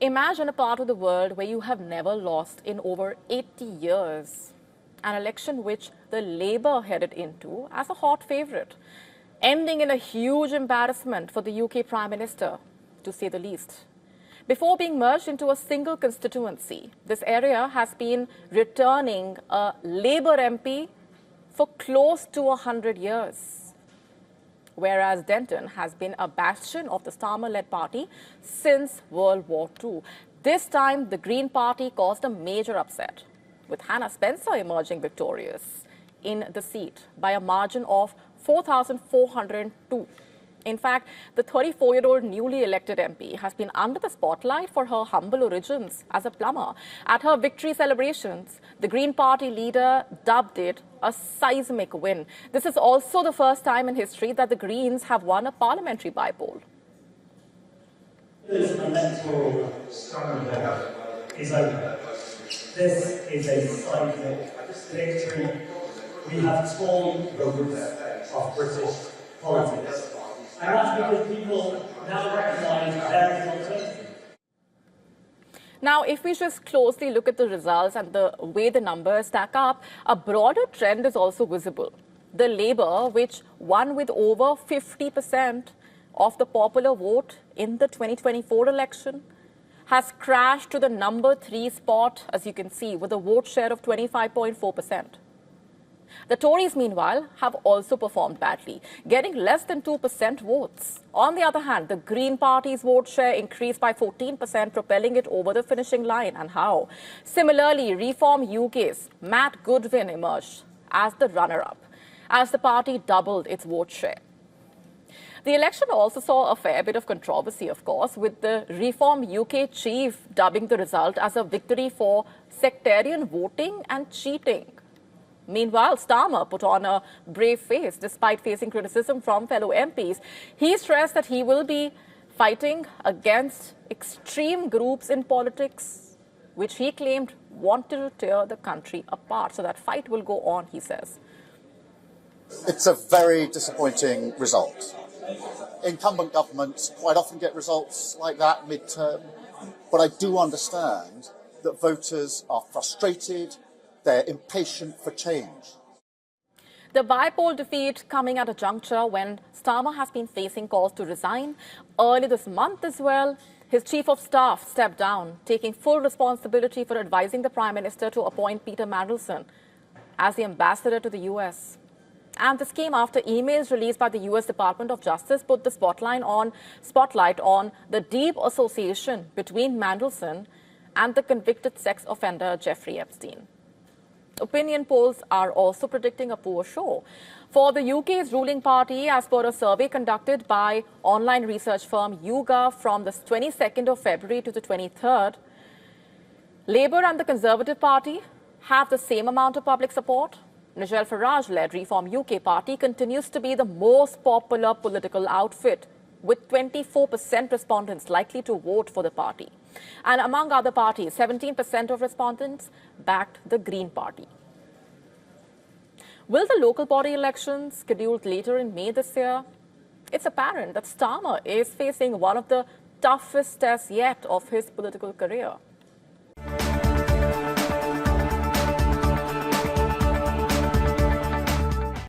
Imagine a part of the world where you have never lost in over 80 years. An election which the Labour headed into as a hot favourite, ending in a huge embarrassment for the UK Prime Minister, to say the least. Before being merged into a single constituency, this area has been returning a Labour MP for close to 100 years, whereas Denton has been a bastion of the Starmer-led party since World War II. This time, the Green Party caused a major upset, with Hannah Spencer emerging victorious in the seat by a margin of 4,402. In fact, the 34-year-old newly elected MP has been under the spotlight for her humble origins as a plumber. At her victory celebrations, the Green Party leader dubbed it a seismic win. This is also the first time in history that the Greens have won a parliamentary bypoll. This electoral stronghold is over. This is a seismic victory. We have torn the roots of British politics. And that's because people now recognise there is an alternative. Now, if we just closely look at the results and the way the numbers stack up, a broader trend is also visible. The Labour, which won with over 50% of the popular vote in the 2024 election, has crashed to the number 3 spot, as you can see, with a vote share of 25.4%. The Tories, meanwhile, have also performed badly, getting less than 2% votes. On the other hand, the Green Party's vote share increased by 14%, propelling it over the finishing line. And how? Similarly, Reform UK's Matt Goodwin emerged as the runner-up, as the party doubled its vote share. The election also saw a fair bit of controversy, of course, with the Reform UK chief dubbing the result as a victory for sectarian voting and cheating. Meanwhile, Starmer put on a brave face despite facing criticism from fellow MPs. He stressed that he will be fighting against extreme groups in politics, which he claimed wanted to tear the country apart. So that fight will go on, he says. It's a very disappointing result. Incumbent governments quite often get results like that mid-term, but I do understand that voters are frustrated. They're impatient for change. The bypoll defeat coming at a juncture when Starmer has been facing calls to resign. Early this month as well, his chief of staff stepped down, taking full responsibility for advising the Prime Minister to appoint Peter Mandelson as the ambassador to the US. And this came after emails released by the US Department of Justice put the spotlight on the deep association between Mandelson and the convicted sex offender Jeffrey Epstein. Opinion polls are also predicting a poor show for the UK's ruling party, as per a survey conducted by online research firm YouGov from the 22nd of February to the 23rd. Labour and the Conservative Party have the same amount of public support. Nigel Farage-led Reform UK party continues to be the most popular political outfit, with 24% respondents likely to vote for the party. And among other parties, 17% of respondents backed the Green Party. Will the local body elections scheduled later in May this year? It's apparent that Starmer is facing one of the toughest tests yet of his political career.